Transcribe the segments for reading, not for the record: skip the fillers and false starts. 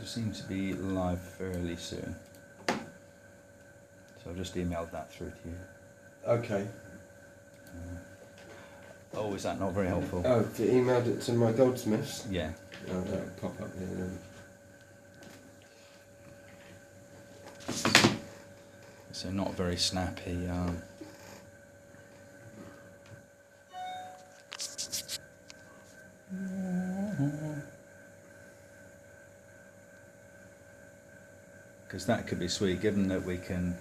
should seem to be live fairly soon. So I've just emailed that through to you. Okay. Oh, is that not very helpful? Oh, you emailed it to my Goldsmiths? Yeah. Oh, that'll pop up here then. So not very snappy. Because that could be sweet, given that we can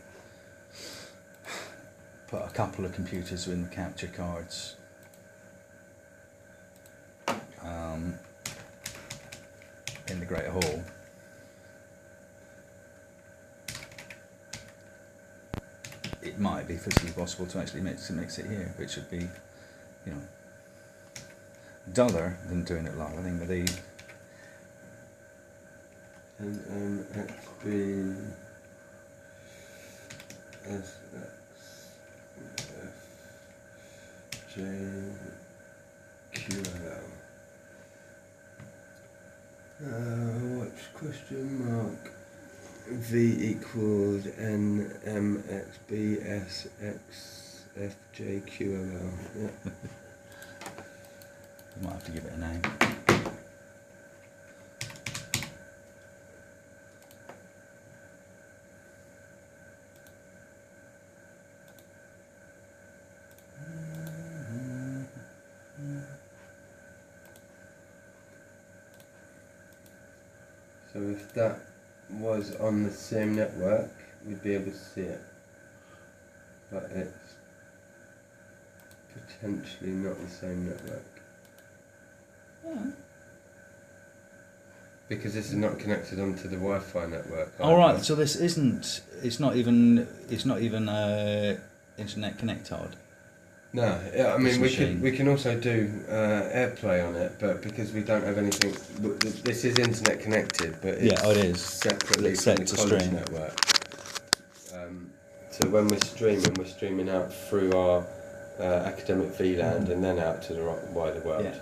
put a couple of computers in the capture cards. In the Great Hall. It might be physically possible to actually mix it here, which would be, you know, duller than doing it live. I think with the NMXB SXFJQL. What's question mark? V equals NMXBSXFJQL. Yeah. You might have to give it a name. So if that was on the same network, we'd be able to see it. But it's potentially not the same network. Yeah. Because this is not connected onto the Wi-Fi network. All right. So this isn't. It's not even. It's not even internet connected. No, yeah, I mean machine. we can also do AirPlay on it, but because we don't have anything, this is internet connected, but it's it is separately it's from set the to college stream. network. So when we're streaming out through our academic VLAN and then out to the wider world. Yeah.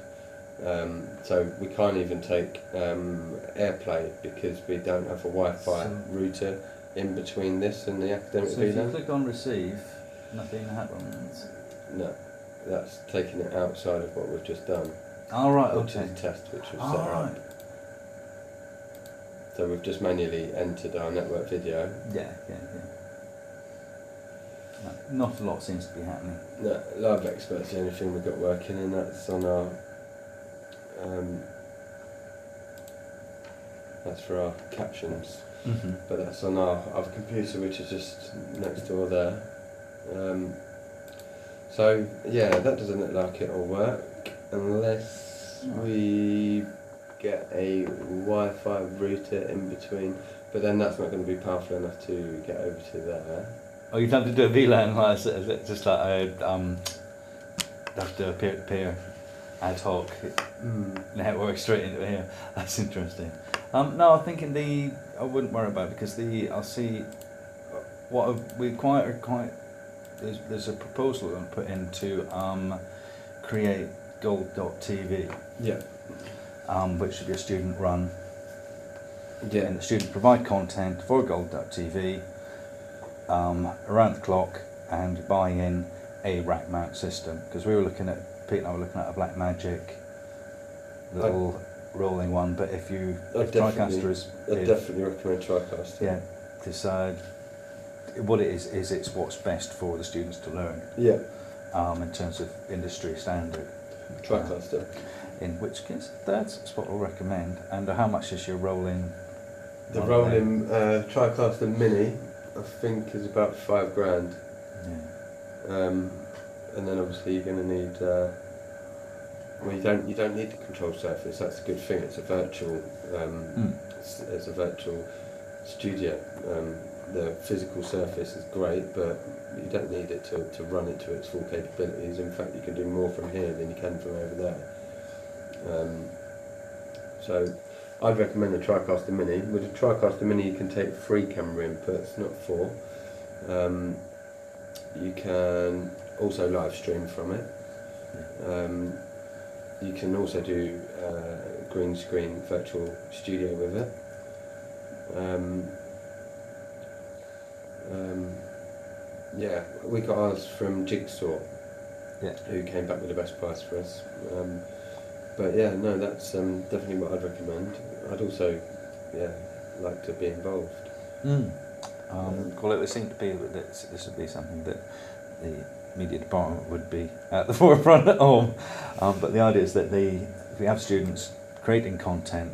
So we can't even take AirPlay because we don't have a Wi-Fi router in between this and the academic So if you VLAN. click on receive, nothing happens. No, that's taking it outside of what we've just done. All right. Which Okay. is a test which we've All set right. up. So we've just manually entered our network video. Yeah. No, not a lot seems to be happening. No, Live Expert's the only thing we've got working, and that's on our. That's for our captions, but that's on our other computer, which is just next door there. So yeah, that doesn't look like it'll work unless we get a Wi-Fi router in between. But then that's not going to be powerful enough to get over to there. Oh, you'd have to do a VLAN, like, just like have to do a peer-to-peer ad hoc network straight into here. That's interesting. No, I'm thinking I wouldn't worry about it because I'll see what we quite. There's a proposal I'm put in to create gold.tv. Yeah. Which should be a student run. Yeah. And the students provide content for gold.tv around the clock and buy in a rack mount system, because Pete and I were looking at a Blackmagic little rolling one, but if TriCaster is... I'd definitely recommend TriCaster. Yeah, because what it is it's what's best for the students to learn. Yeah. In terms of industry standard. TriCaster. In which case, that's what I'll recommend. And how much is your rolling? The rolling TriCaster Mini, I think, is about £5,000. Yeah. And then obviously you're going to need. Well, you don't need the control surface. That's a good thing. It's a virtual. It's a virtual studio. The physical surface is great, but you don't need it to run it to its full capabilities. In fact, you can do more from here than you can from over there. So I'd recommend the TriCaster Mini. With the TriCaster Mini you can take 3 camera inputs, not 4. You can also live stream from it. You can also do green screen virtual studio with it. Yeah, we got ours from Jigsaw, Yeah. who came back with the best price for us. But yeah, no, that's definitely what I'd recommend. I'd also, like to be involved. Well, it would seem to be that this would be something that the media department would be at the forefront of. But the idea is that if we have students creating content,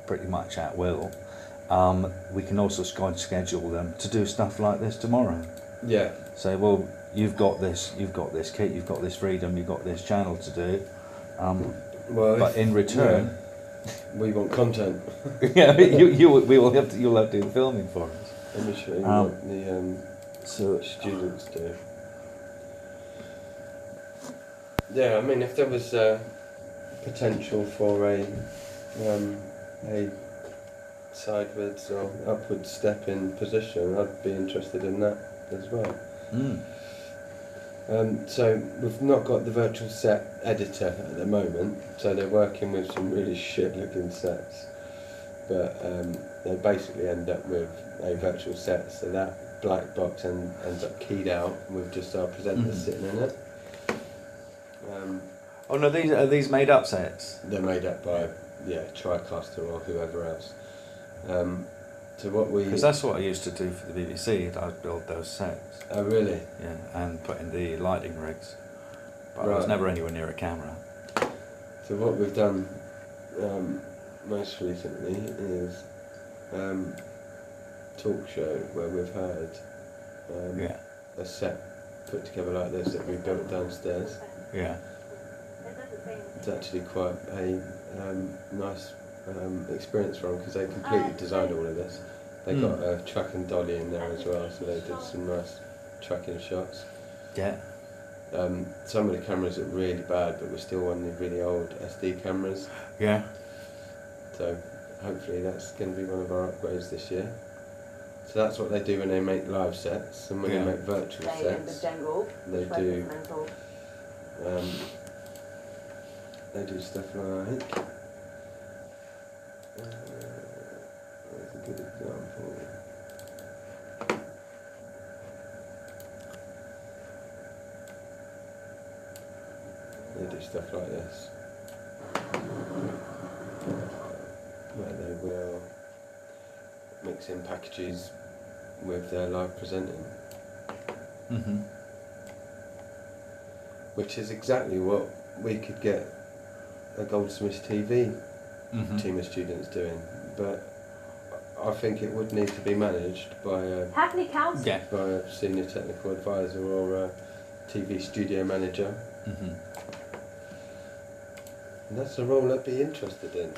pretty much at will, we can also schedule them to do stuff like this tomorrow. Yeah. Say, well, you've got this kit, you've got this freedom, you've got this channel to do. But in return, we want content. you'll have to do the filming for us. Let me show you what the students do. Yeah, I mean, if there was potential for a sideways or upward step in position, I'd be interested in that as well. So we've not got the virtual set editor at the moment, so they're working with some really shit looking sets, but they basically end up with a virtual set, so that black box ends up keyed out with just our presenter sitting in it. Oh no, are these made up sets? They're made up by TriCaster or whoever else. Because that's what I used to do for the BBC. I'd build those sets. Oh really? Yeah, and put in the lighting rigs. But Right. I was never anywhere near a camera. So what we've done most recently is talk show where we've had a set put together like this that we built downstairs. Yeah. It's actually quite a nice experience for them because they completely designed all of this. They got a tracking dolly in there as well, so they did some nice tracking shots. Yeah. Some of the cameras are really bad, but we're still on the really old SD cameras. Yeah. So hopefully that's going to be one of our upgrades this year. So that's what they do when they make live sets, and when they make virtual sets, they do stuff like. That's a good example. They do stuff like this, where they will mix in packages with their live presenting. Which is exactly what we could get a Goldsmiths TV team of students doing, but I think it would need to be managed by a senior technical advisor or a TV studio manager. And that's a role I'd be interested in.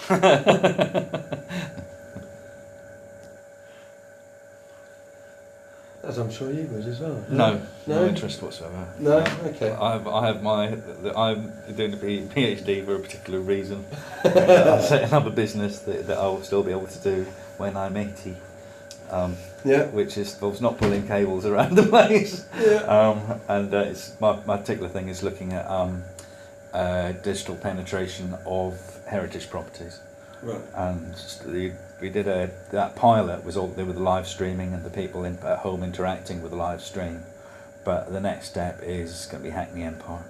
As I'm sure you would as well. No interest whatsoever. No? Okay. I'm doing a PhD for a particular reason. I'm setting up a business that I'll still be able to do when I'm 80. Which involves not pulling cables around the place. It's my particular thing is looking at digital penetration of heritage properties. Right. And we did that pilot was all to do with the live streaming and the people at home interacting with the live stream. But the next step is going to be Hackney Empire.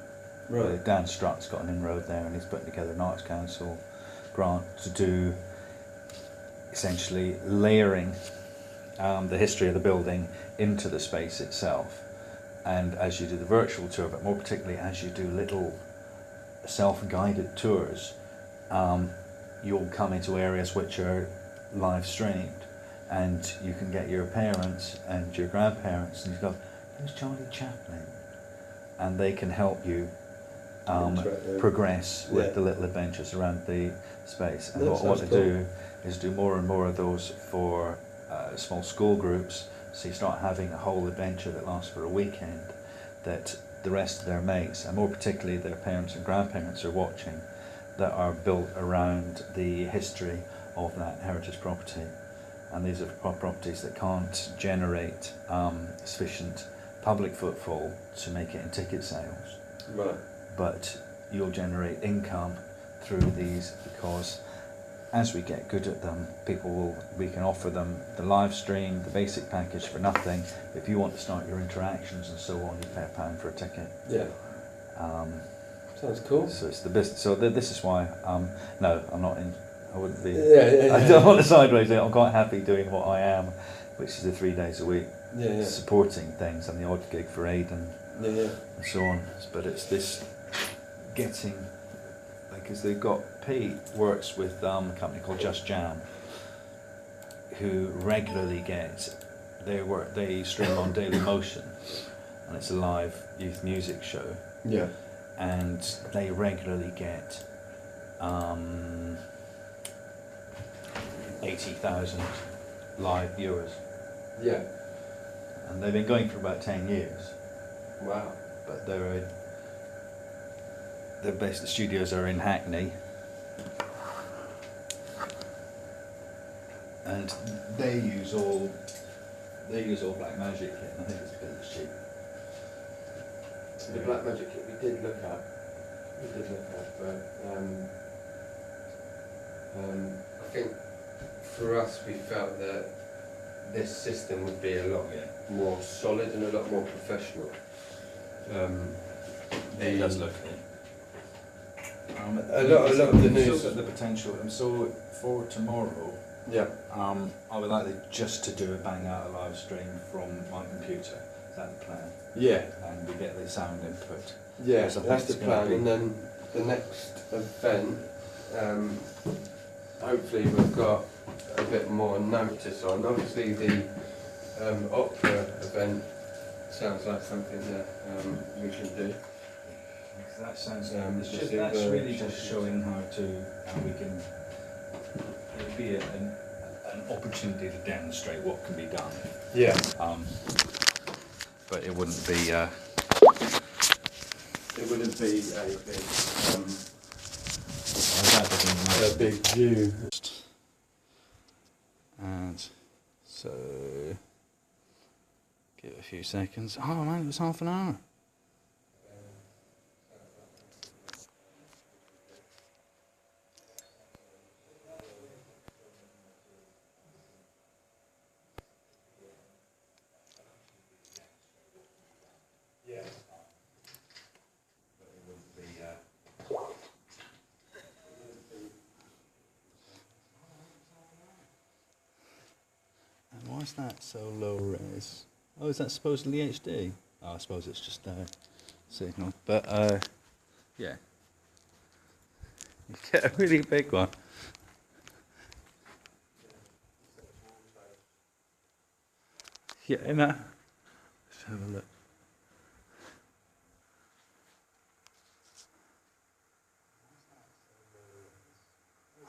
Right. Dan Strutt's got an inroad there, and he's putting together an Arts Council grant to do essentially layering the history of the building into the space itself. And as you do the virtual tour, but more particularly as you do little self-guided tours, you'll come into areas which are live streamed, and you can get your parents and your grandparents and you go, "Who's Charlie Chaplin?" And they can help you progress with the little adventures around the space. And what to do is do more and more of those for small school groups, so you start having a whole adventure that lasts for a weekend that the rest of their mates, and more particularly their parents and grandparents, are watching, that are built around the history of that heritage property. And these are properties that can't generate sufficient public footfall to make it in ticket sales. Right. But you'll generate income through these because as we get good at them, we can offer them the live stream, the basic package for nothing. If you want to start your interactions and so on, you pay £1 for a ticket. Yeah. Sounds cool. So it's the business. So this is why. No, I'm not in. I wouldn't be. Yeah. I don't want to sideways it. I'm quite happy doing what I am, which is the 3 days a week, supporting things and the odd gig for Aidan, and so on. But it's this getting, because they've got Pete works with a company called Just Jam, who regularly get they stream on Daily Motion, and it's a live youth music show. Yeah. And they regularly get 80,000 live viewers. Yeah. And they've been going for about 10 years. Wow. But they're based, the studios are in Hackney. And they use all Black Magic kit, and I think it's because it's cheap. The Black Magic kit we did look at, but I think for us we felt that this system would be a lot more solid and a lot more professional. It does look it. A lot of the news. The potential, and so for tomorrow, yeah. I would like just to do a bang out a live stream from my computer. Is that the plan? Yeah. And we get the sound input. Yeah, that's the plan. And then the next event, hopefully we've got a bit more notice on. Obviously the opera event sounds like something that we can do. That sounds. That's really just showing how we can. It'd be an opportunity to demonstrate what can be done. Yeah. But it wouldn't be. It wouldn't be a big view. And so, give it a few seconds. Oh man, it was half an hour. Why is that so low res? Oh, is that supposedly HD? Oh, I suppose it's just signal. But yeah, you get a really big one. Yeah, in that. Let's have a look.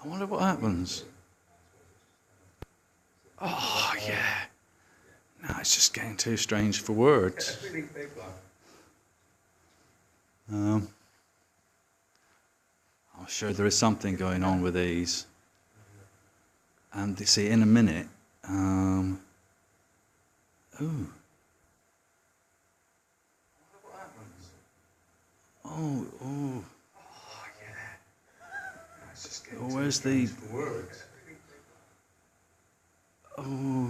I wonder what happens. Oh, yeah. No, it's just getting too strange for words. I'm sure there is something going on with these. And you see, in a minute, ooh. Oh, oh. Oh, yeah. Oh, where's the... Oh.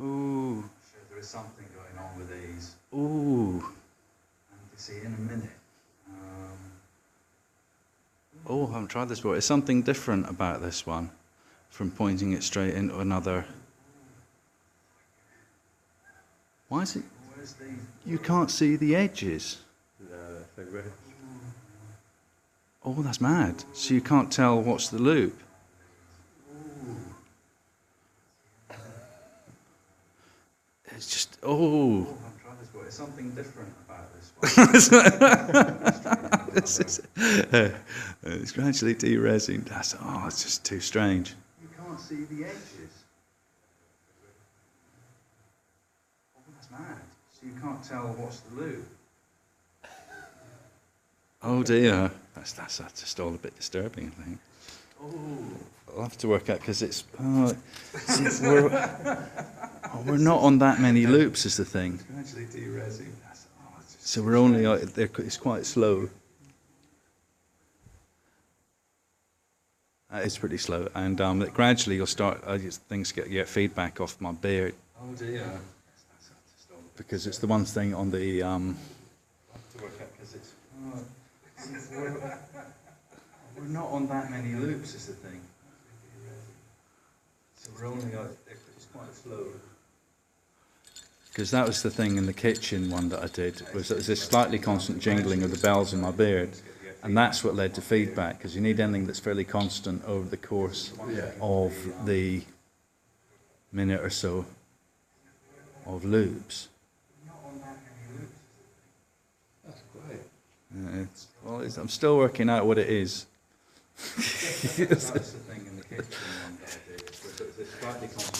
Ooh. Sure there is something going on with these. Ooh. And you see, in a minute. Oh, I haven't tried this before. It's something different about this one from pointing it straight into another. Why is it? You can't see the edges. No, that's so weird. Oh, that's mad. So you can't tell what's the loop. It's just, oh. There's something different about this one. It's gradually deresing. It's just too strange. You can't see the edges. Oh, that's mad. So you can't tell what's the loop. Oh dear. That's just all a bit disturbing, I think. Oh. I'll have to work out because it's. See, we're not on that many loops, is the thing. It's gradually deresing. So we're only. It's quite slow. It's pretty slow, and gradually you'll start. Things get feedback off my beard. Oh dear. Because it's the one thing on the. We're not on that many loops, is the thing. So we're only. It's quite slow. Because that was the thing in the kitchen one that I did, was there was this slightly constant jingling of the bells in my beard, and that's what led to feedback, because you need anything that's fairly constant over the course of the minute or so of loops. That's great. I'm still working out what it is. That's the thing in the kitchen one that I did, was there was this slightly constant